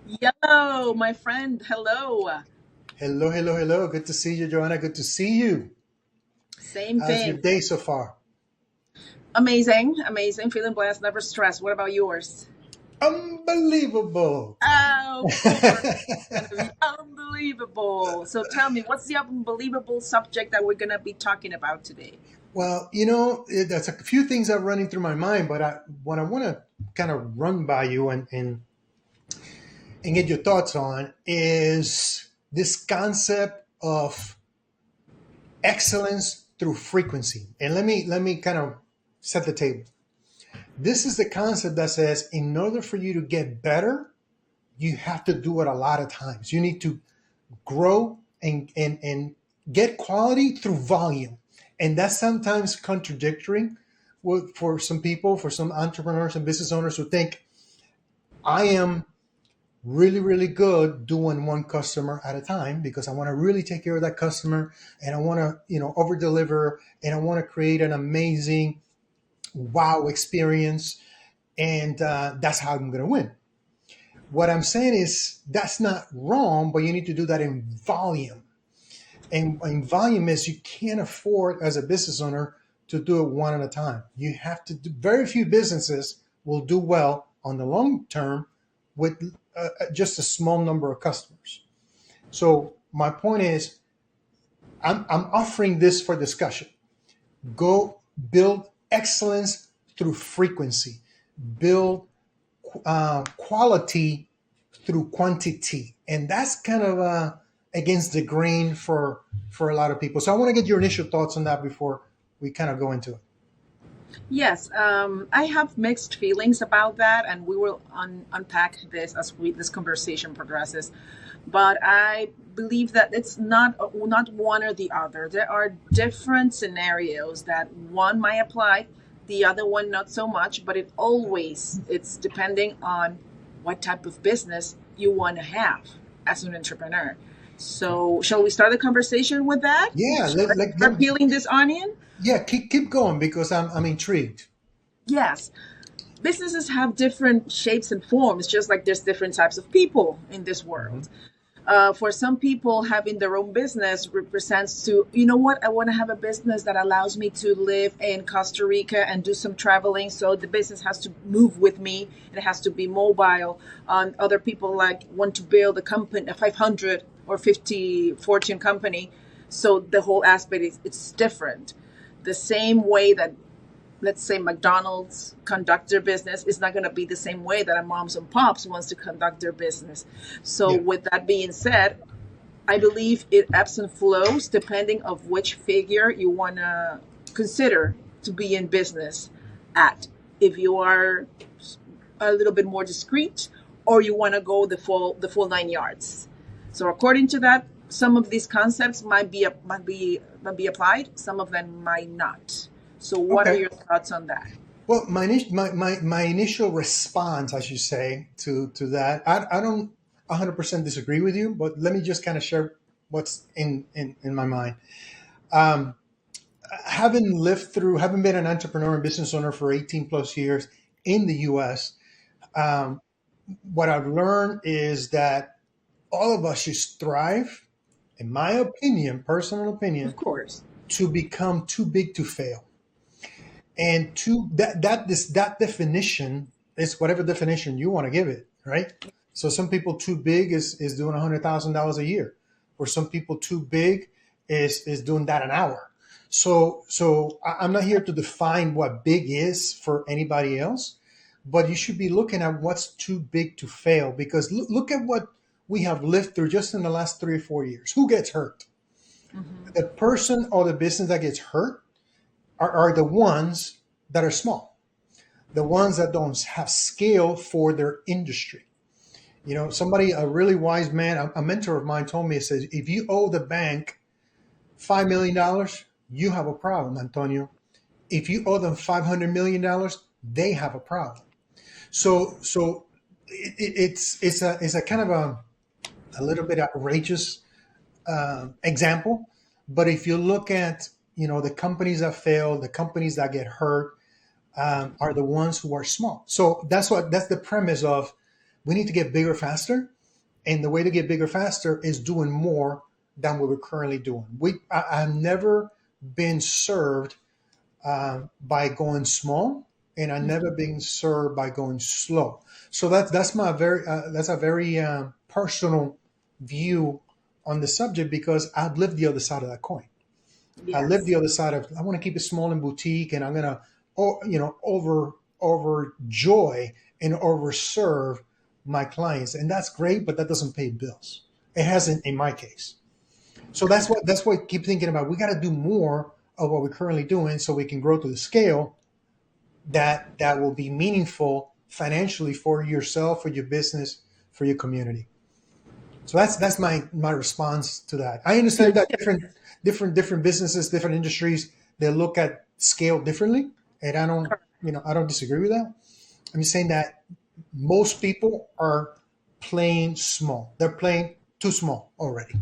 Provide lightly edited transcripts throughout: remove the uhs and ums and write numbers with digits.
Yellow, my friend. Hello. Hello, hello, hello. Good to see you, Joanna. Good to see you. Same How's your thing. day so far? Amazing, amazing. Feeling blessed, never stressed. What about yours? Unbelievable. Oh, of course. It's gonna be unbelievable. So tell me, what's the unbelievable subject that we're gonna be talking about today? Well, there's a few things that are running through my mind, but what I want to kind of run by you and get your thoughts on is this concept of excellence through frequency. And let me kind of set the table. This is the concept that says in order for you to get better, you have to do it a lot of times. You need to grow and get quality through volume. And that's sometimes contradictory for some people, for some entrepreneurs and business owners who think I am really, really good doing one customer at a time because I want to really take care of that customer and I want to, over deliver and I want to create an amazing wow experience. And that's how I'm going to win. What I'm saying is that's not wrong, but you need to do that in volume. And volume is you can't afford as a business owner to do it one at a time. You have to do, very few businesses will do well on the long term with just a small number of customers. So my point is, I'm offering this for discussion. Go build excellence through frequency. Build quality through quantity, and that's kind of against the grain for a lot of people. So I want to get your initial thoughts on that before we kind of go into it. Yes, I have mixed feelings about that, and we will unpack this as this conversation progresses. But I believe that it's not one or the other. There are different scenarios that one might apply, the other one not so much. But it's depending on what type of business you want to have as an entrepreneur. So, shall we start the conversation with that? Yeah, Shall I start peeling this onion? yeah, keep going because I'm intrigued. Yes. Businesses have different shapes and forms, just like there's different types of people in this Mhm. world. For some people, having their own business represents to, you know what, I want to have a business that allows me to live in Costa Rica and do some traveling. So the business has to move with me. It has to be mobile. Other people like want to build a company, a 500 or 50 fortune company. So the whole aspect is it's different. The same way that, let's say, McDonald's conduct their business is not going to be the same way that a moms and pops wants to conduct their business. So Yeah. with that being said, I believe it ebbs and flows depending of which figure you want to consider to be in business at. If you are a little bit more discreet, or you want to go the full 9 yards. So according to that, some of these concepts might be applied, some of them might not. So what are Okay. your thoughts on that? Well, my initial response, I should say, to that, I don't 100% disagree with you, but let me just kind of share what's in my mind. Um, having been an entrepreneur and business owner for 18 plus years in the US, um, what I've learned is that all of us should strive, in my opinion, personal Of opinion, course. to become too big to fail. And that definition is whatever definition you want to give it, right? So some people too big is doing $100,000 a year. For some people too big is doing that an hour. I'm not here to define what big is for anybody else, but you should be looking at what's too big to fail because look at what we have lived through just in the last 3 or 4 years. Who gets hurt? Hmm. The person or the business that gets hurt are the ones that are small, the ones that don't have scale for their industry. A really wise man, a mentor of mine told me, he says, if you owe the bank $5 million, you have a problem, Antonio. If you owe them $500 million, they have a problem. So it's a kind of a little bit outrageous example, but if you look at the companies that fail, the companies that get hurt, are the ones who are small. So that's the premise of we need to get bigger faster. And the way to get bigger faster is doing more than what we're currently doing. I've never been served by going small, and I've never been served by going slow. So that's a very personal view on the subject, because I've lived the other side of that coin. I live the Yes. other side of, I want to keep it small and boutique, and I'm gonna, overjoy and overserve my clients, and that's great, but that doesn't pay bills. It hasn't in my case. So that's what I keep thinking about. We got to do more of what we're currently doing, so we can grow to the scale that will be meaningful financially for yourself, for your business, for your community. So that's my response to that. I understand that different businesses, different industries, they look at scale differently, and I don't disagree with that. I'm just saying that most people are playing small. They're playing too small already.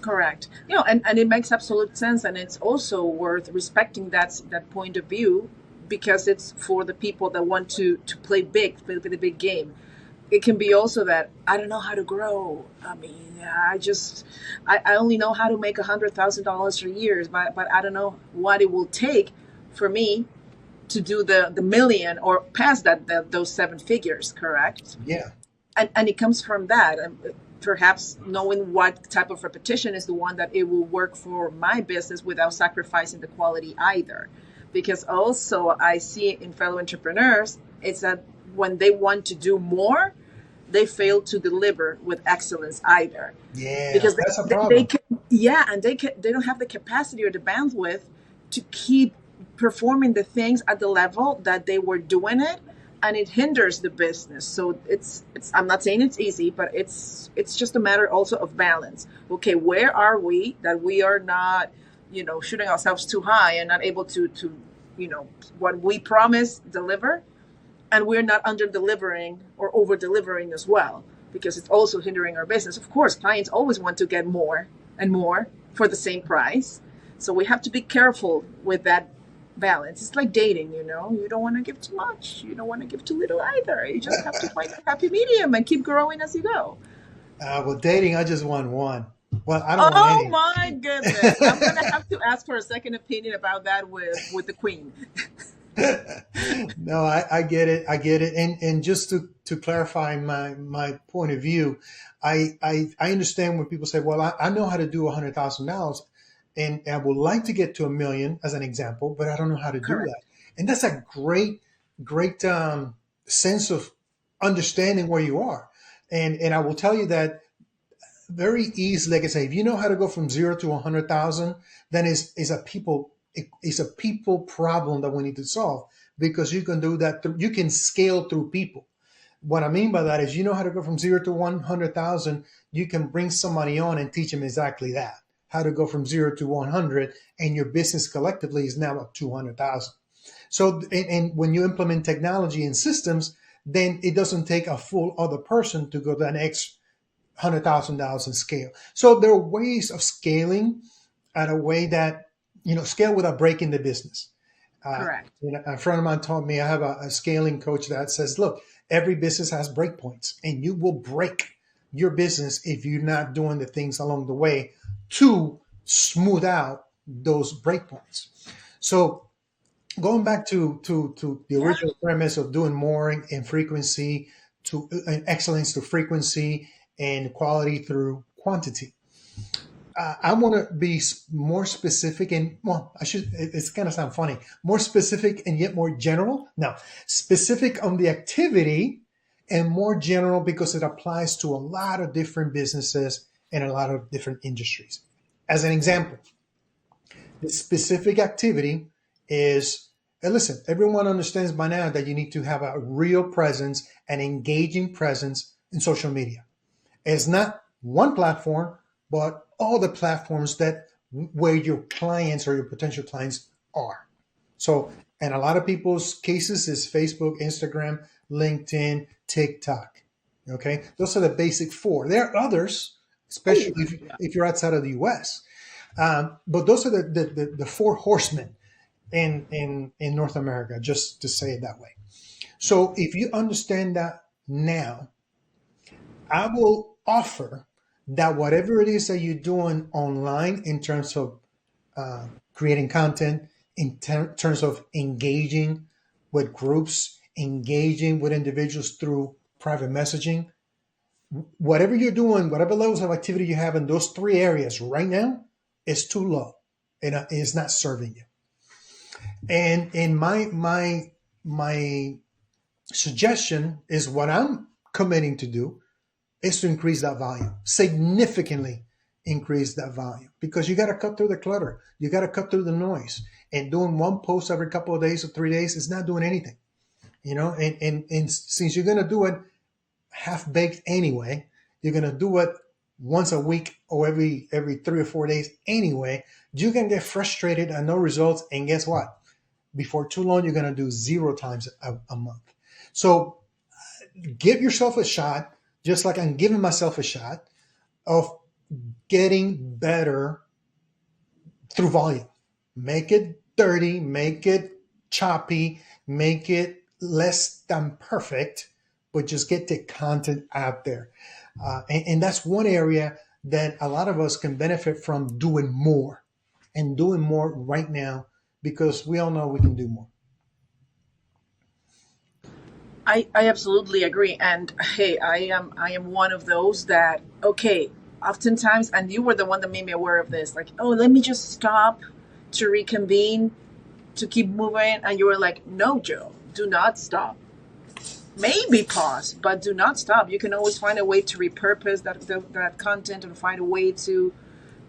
Correct. And it makes absolute sense, and it's also worth respecting that point of view, because it's for the people that want to play big, play the big game. It can be also that I don't know how to grow. I mean, I only know how to make $100,000 a year, but I don't know what it will take for me to do the million or past those seven figures. Correct. Yeah. And it comes from that, and perhaps knowing what type of repetition is the one that it will work for my business without sacrificing the quality either. Because also I see in fellow entrepreneurs, it's that when they want to do more, they fail to deliver with excellence either, Yeah, because that's a they problem. can, yeah, and they don't have the capacity or the bandwidth to keep performing the things at the level that they were doing it, and it hinders the business. So it's I'm not saying it's easy, but it's just a matter also of balance. Okay, where are we that we are not, shooting ourselves too high and not able to what we promise deliver, and we're not under delivering or over delivering as well, because it's also hindering our business. Of course, clients always want to get more and more for the same price. So we have to be careful with that balance. It's like dating, you don't want to give too much, you don't want to give too little either. You just have to find a happy medium and keep growing as you go. Well, dating, I just want one. Well, I don't want Oh any. my goodness. I'm going to have to ask for a second opinion about that with the queen. No, I get it. I get it. And just to clarify my point of view, I understand when people say, well, I know how to do $100,000, and I would like to get to a million as an example, but I don't know how to do that. Correct. And that's a great sense of understanding where you are. And I will tell you that very easily. Like I say, if you know how to go from zero to 100,000, then it's a people problem that we need to solve, because you can do that. You can scale through people. What I mean by that is, you know how to go from zero to 100,000. You can bring somebody on and teach them exactly that, how to go from zero to 100, and your business collectively is now up 200,000. So, and when you implement technology and systems, then it doesn't take a full other person to go to the next $100,000 in scale. So there are ways of scaling at a way that, scale without breaking the business. Uh, Correct. a friend of mine told me, I have a scaling coach that says, look, every business has breakpoints, and you will break your business if you're not doing the things along the way to smooth out those breakpoints. So going back to the Yeah. original premise of doing more in frequency, to excellence to frequency, and quality through quantity. I want to be more specific, and well, it's going to sound funny, more specific and yet more general. Now, specific on the activity, and more general because it applies to a lot of different businesses and a lot of different industries. As an example, the specific activity is, and listen, everyone understands by now that you need to have a real presence, an engaging presence in social media. It's not one platform, but all the platforms that where your clients or your potential clients are. So, and a lot of people's cases is Facebook, Instagram, LinkedIn, TikTok. Okay, those are the basic four. There are others, Oh, especially yeah. if you're outside of the U.S. But those are the four horsemen in North America, just to say it that way. So if you understand that now, I will offer that whatever it is that you're doing online in terms of creating content, in terms of engaging with groups, engaging with individuals through private messaging, whatever you're doing, whatever levels of activity you have in those three areas right now is too low and is not serving you. And my suggestion is what I'm committing to do is to increase that volume, significantly increase that volume, because you got to cut through the clutter. You got to cut through the noise. And doing one post every couple of days or 3 days is not doing anything, and since you're going to do it half baked anyway, you're going to do it once a week or every 3 or 4 days anyway, you can get frustrated and no results. And guess what? Before too long, you're going to do 0 times a month. So give yourself a shot, just like I'm giving myself a shot of getting better through volume. Make it dirty, make it choppy, make it less than perfect, but just get the content out there. And that's one area that a lot of us can benefit from doing more and doing more right now, because we all know we can do more. I absolutely agree. And hey, I am one of those that, okay, oftentimes, and you were the one that made me aware of this, like, oh, let me just stop to reconvene, to keep moving. And you were like, no, Joe, do not stop. Maybe pause, but do not stop. You can always find a way to repurpose that content, and find a way to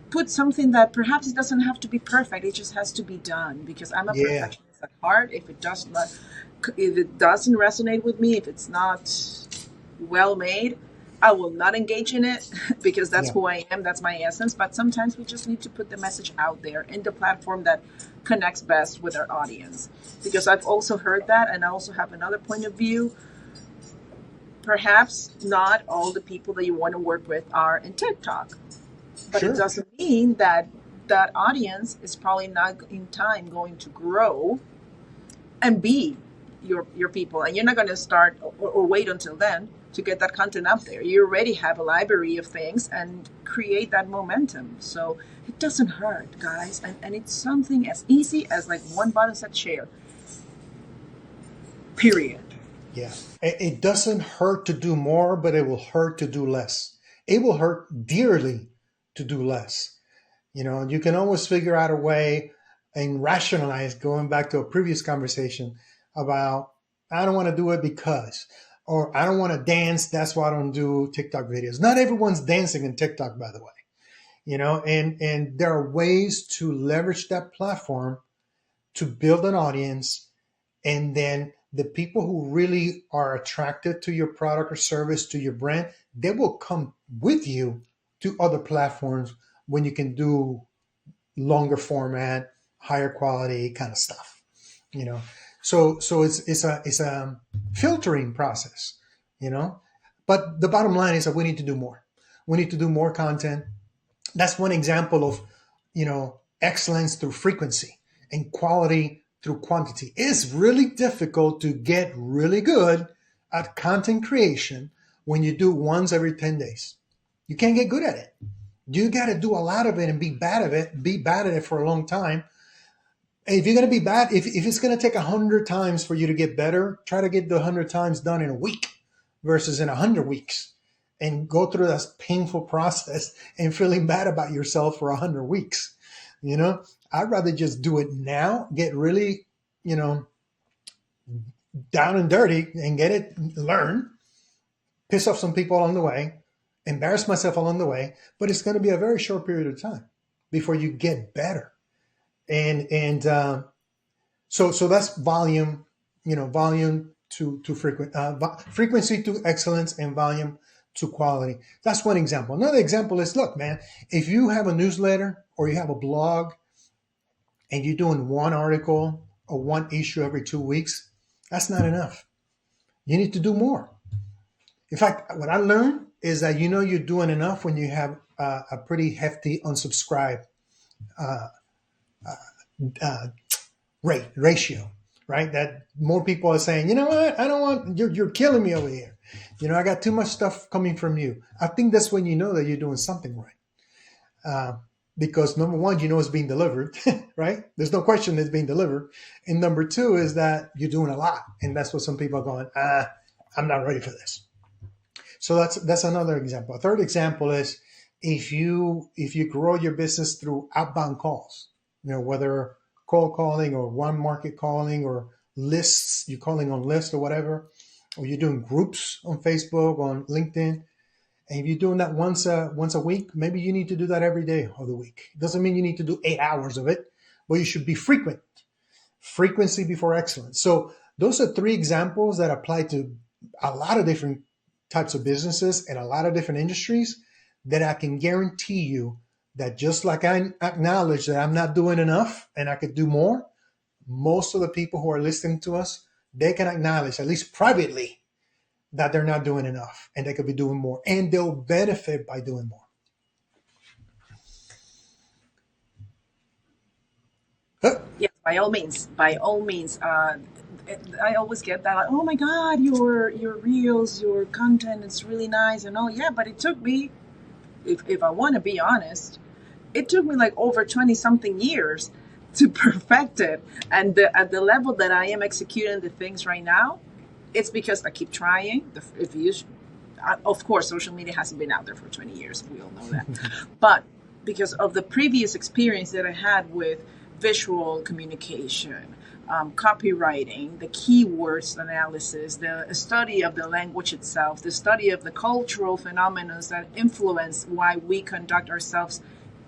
put something that perhaps it doesn't have to be perfect. It just has to be done, because I'm a Yeah, perfectionist at heart. If it doesn't resonate with me, if it's not well made, I will not engage in it because that's yeah, who I am. That's my essence. But sometimes we just need to put the message out there in the platform that connects best with our audience. Because I've also heard that, and I also have another point of view. Perhaps not all the people that you want to work with are in TikTok, but it sure. doesn't mean that that audience is probably not in time going to grow and be your people, and you're not going to start or wait until then to get that content up there. You already have a library of things and create that momentum. So it doesn't hurt, guys, and it's something as easy as like one button set share, period. Yeah. It doesn't hurt to do more, but it will hurt to do less. It will hurt dearly to do less. You can always figure out a way and rationalize, going back to a previous conversation about, I don't want to do it because, or I don't want to dance. That's why I don't do TikTok videos. Not everyone's dancing in TikTok, by the way, and there are ways to leverage that platform to build an audience, and then the people who really are attracted to your product or service, to your brand, they will come with you to other platforms when you can do longer format, higher quality kind of stuff. You know, so it's a filtering process. You know, but the bottom line is that we need to do more. We need to do more content. That's one example of, excellence through frequency and quality through quantity. It's really difficult to get really good at content creation when you do once every 10 days. You can't get good at it. You got to do a lot of it and be bad at it, for a long time. And if you're going to be bad, if it's going to take 100 times for you to get better, try to get the 100 times done in a week versus in 100 weeks, and go through this painful process and feeling bad about yourself for 100 weeks. I'd rather just do it now, get really, down and dirty and get it, learn, piss off some people along the way, embarrass myself along the way, but it's going to be a very short period of time before you get better. And so that's volume, volume to frequency to excellence, and volume to quality. That's one example. Another example is, look, man, if you have a newsletter or you have a blog and you're doing one article or one issue every 2 weeks, that's not enough. You need to do more. In fact, what I learned is that you're doing enough when you have a pretty hefty unsubscribe uh, uh, ratio, right? That more people are saying, you know what, I don't want, you're killing me over here. I got too much stuff coming from you. I think that's when you know that you're doing something right. Because number one, it's being delivered, right? There's no question it's being delivered. And number two is that you're doing a lot. And that's what some people are going, I'm not ready for this. So that's another example. A third example is if you grow your business through outbound calls, whether cold calling or one market calling or lists, you're calling on lists or whatever, or you're doing groups on Facebook, on LinkedIn. And if you're doing that once a week, maybe you need to do that every day of the week. It doesn't mean you need to do 8 hours of it, but you should be frequent. Frequency before excellence. So those are 3 examples that apply to a lot of different types of businesses and a lot of different industries that I can guarantee you that just like I acknowledge that I'm not doing enough and I could do more, most of the people who are listening to us, they can acknowledge, at least privately, that they're not doing enough and they could be doing more and they'll benefit by doing more. Yes, by all means, by all means. I always get that, like, oh my God, your reels, your content is really nice and all. Yeah, but it took me, if I want to be honest, it took me like over 20 something years to perfect it. And at the level that I am executing the things right now, it's because I keep trying. Of course, social media hasn't been out there for 20 years. We all know that. But because of the previous experience that I had with visual communication, copywriting, the keywords analysis, the study of the language itself, the study of the cultural phenomena that influence why we conduct ourselves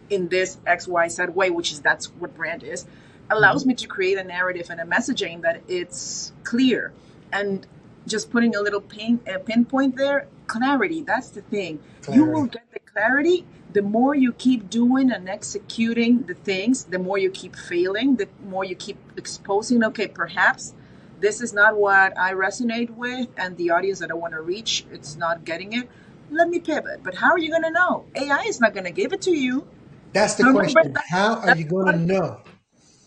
in this XYZ way, that's what brand is, allows me to create a narrative and a messaging that it's clear. And just putting a little pinpoint there, clarity, that's the thing. Clarity. You will get the clarity the more you keep doing and executing the things, the more you keep failing, the more you keep exposing, okay, perhaps this is not what I resonate with and the audience that I want to reach, it's not getting it. Let me pivot. But how are you going to know? AI is not going to give it to you. That's the question. How are you going to know?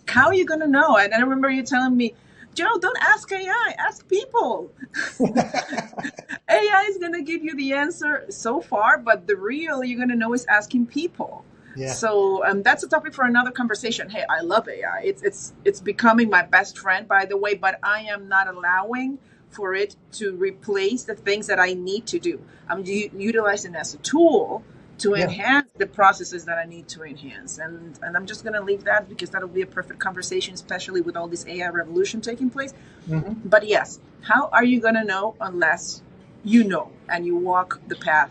How are you going to know? And I remember you telling me, Joe, don't ask AI, ask people. AI is going to give you the answer so far, but the real you're going to know is asking people. Yeah. So that's a topic for another conversation. Hey, I love AI. It's becoming my best friend, by the way, but I am not allowing for it to replace the things that I need to do. I'm utilizing it as a tool to enhance the processes that I need to enhance. And I'm just going to leave that because that'll be a perfect conversation, especially with all this AI revolution taking place. Mm-hmm. But yes, how are you going to know unless you know and you walk the path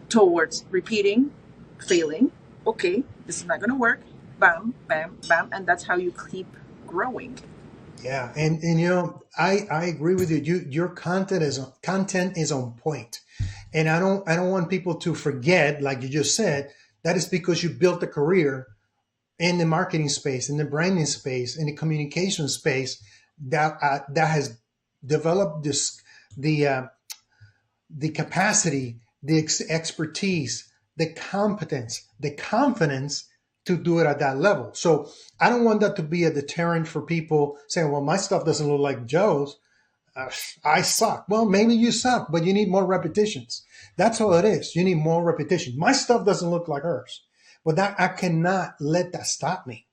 towards repeating, failing? Okay, this is not going to work. Bam, bam, bam. And that's how you keep growing. Yeah. And I agree with you. Your content is on point. And I don't want people to forget, like you just said, that is because you built a career in the marketing space, in the branding space, in the communication space that has developed the capacity, the expertise, the competence, the confidence to do it at that level. So I don't want that to be a deterrent for people saying, well, my stuff doesn't look like Joe's. I suck. Well, maybe you suck, but you need more repetitions. That's all it is. You need more repetition. My stuff doesn't look like hers, but I cannot let that stop me,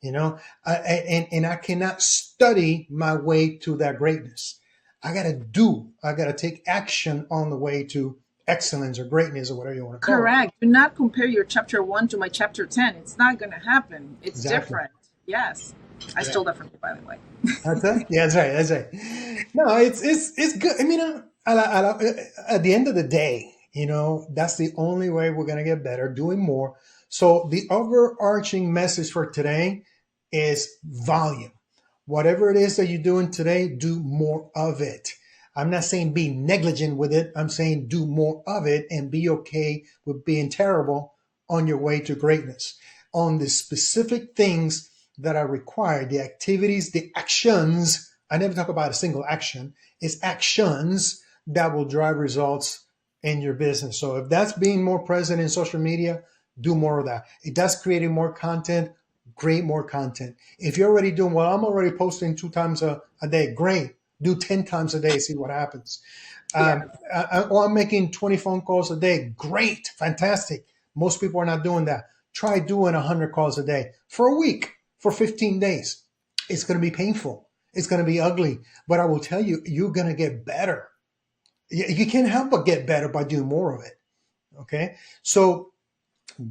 and I cannot study my way to that greatness. I got to take action on the way to excellence or greatness or whatever you want to call it. Correct. Do not compare your chapter 1 to my chapter 10. It's not going to happen. It's different. Yes. I stole that from you, by the way. That's it? Yeah, that's right. No, it's good. I mean, at the end of the day, that's the only way we're going to get better, doing more. So the overarching message for today is volume. Whatever it is that you're doing today, do more of it. I'm not saying be negligent with it. I'm saying do more of it and be okay with being terrible on your way to greatness. On the specific things that are required, the activities, the actions. I never talk about a single action. It's actions that will drive results in your business. So if that's being more present in social media, do more of that. If that's creating more content, create more content. If you're already doing, well, I'm already posting 2 times a day, great. Do 10 times a day, see what happens. Yeah. I'm making 20 phone calls a day. Great, fantastic. Most people are not doing that. Try doing 100 calls a day for a week, for 15 days. It's going to be painful. It's going to be ugly. But I will tell you, you're going to get better. You can't help but get better by doing more of it. Okay. So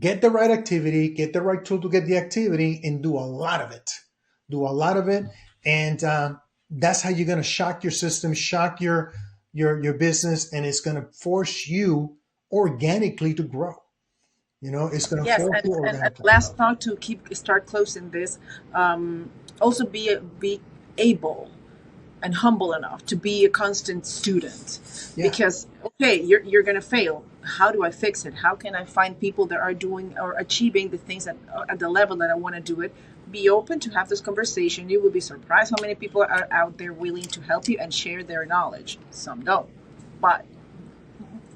get the right activity, get the right tool to get the activity, and do a lot of it. Do a lot of it. And that's how you're going to shock your system, shock your business, and it's going to force you organically to grow. It's going to Yes, force you and organically. last thought to start closing this. Also be able and humble enough to be a constant student, Yeah. because okay, you're gonna fail. How do I fix it? How can I find people that are doing or achieving the things that at the level that I want to do it? Be open to have this conversation. You will be surprised how many people are out there willing to help you and share their knowledge. Some don't, but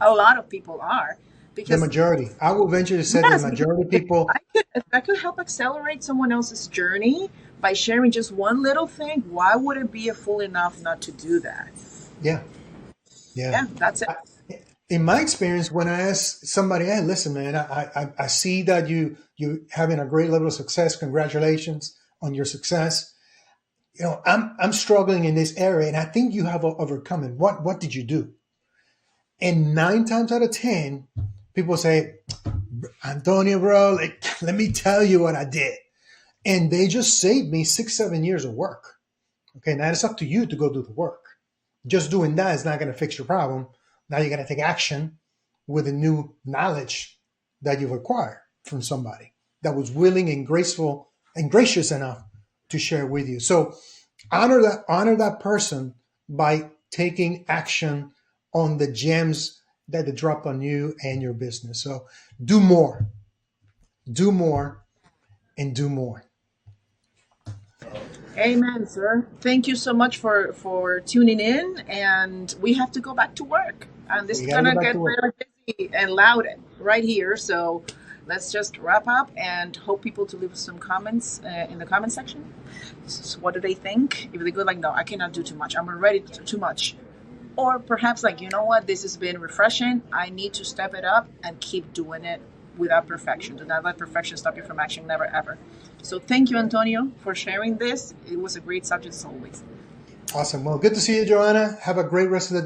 a lot of people are, The because majority. I will venture to say the yes, because majority of people. if I could help accelerate someone else's journey by sharing just one little thing, why would it be a fool enough not to do that? Yeah. Yeah. Yeah, that's it. In my experience, when I ask somebody, "Hey, listen, man, I see that you having a great level of success. Congratulations on your success. I'm struggling in this area, and I think you have overcome it. What did you do?" And 9 times out of 10, people say, "Antonio, bro, let me tell you what I did," and they just saved me 6, 7 years of work. Okay, now it's up to you to go do the work. Just doing that is not going to fix your problem. Now you got to take action with the new knowledge that you've acquired from somebody that was willing and graceful and gracious enough to share with you. So honor that person by taking action on the gems that they dropped on you and your business. So do more, do more, and do more. Amen, sir. Thank you so much for tuning in, and we have to go back to work. And this We is got to go gonna back get to work. very busy and loud right here. So let's just wrap up and hope people to leave some comments in the comment section. So what do they think? If they go like, no, I cannot do too much. I'm already too much. Or perhaps like, you know what, this has been refreshing. I need to step it up and keep doing it without perfection. Do not let perfection stop you from action, never ever. So thank you, Antonio, for sharing this. It was a great subject as always. Awesome. Well, good to see you, Joanna. Have a great rest of the day.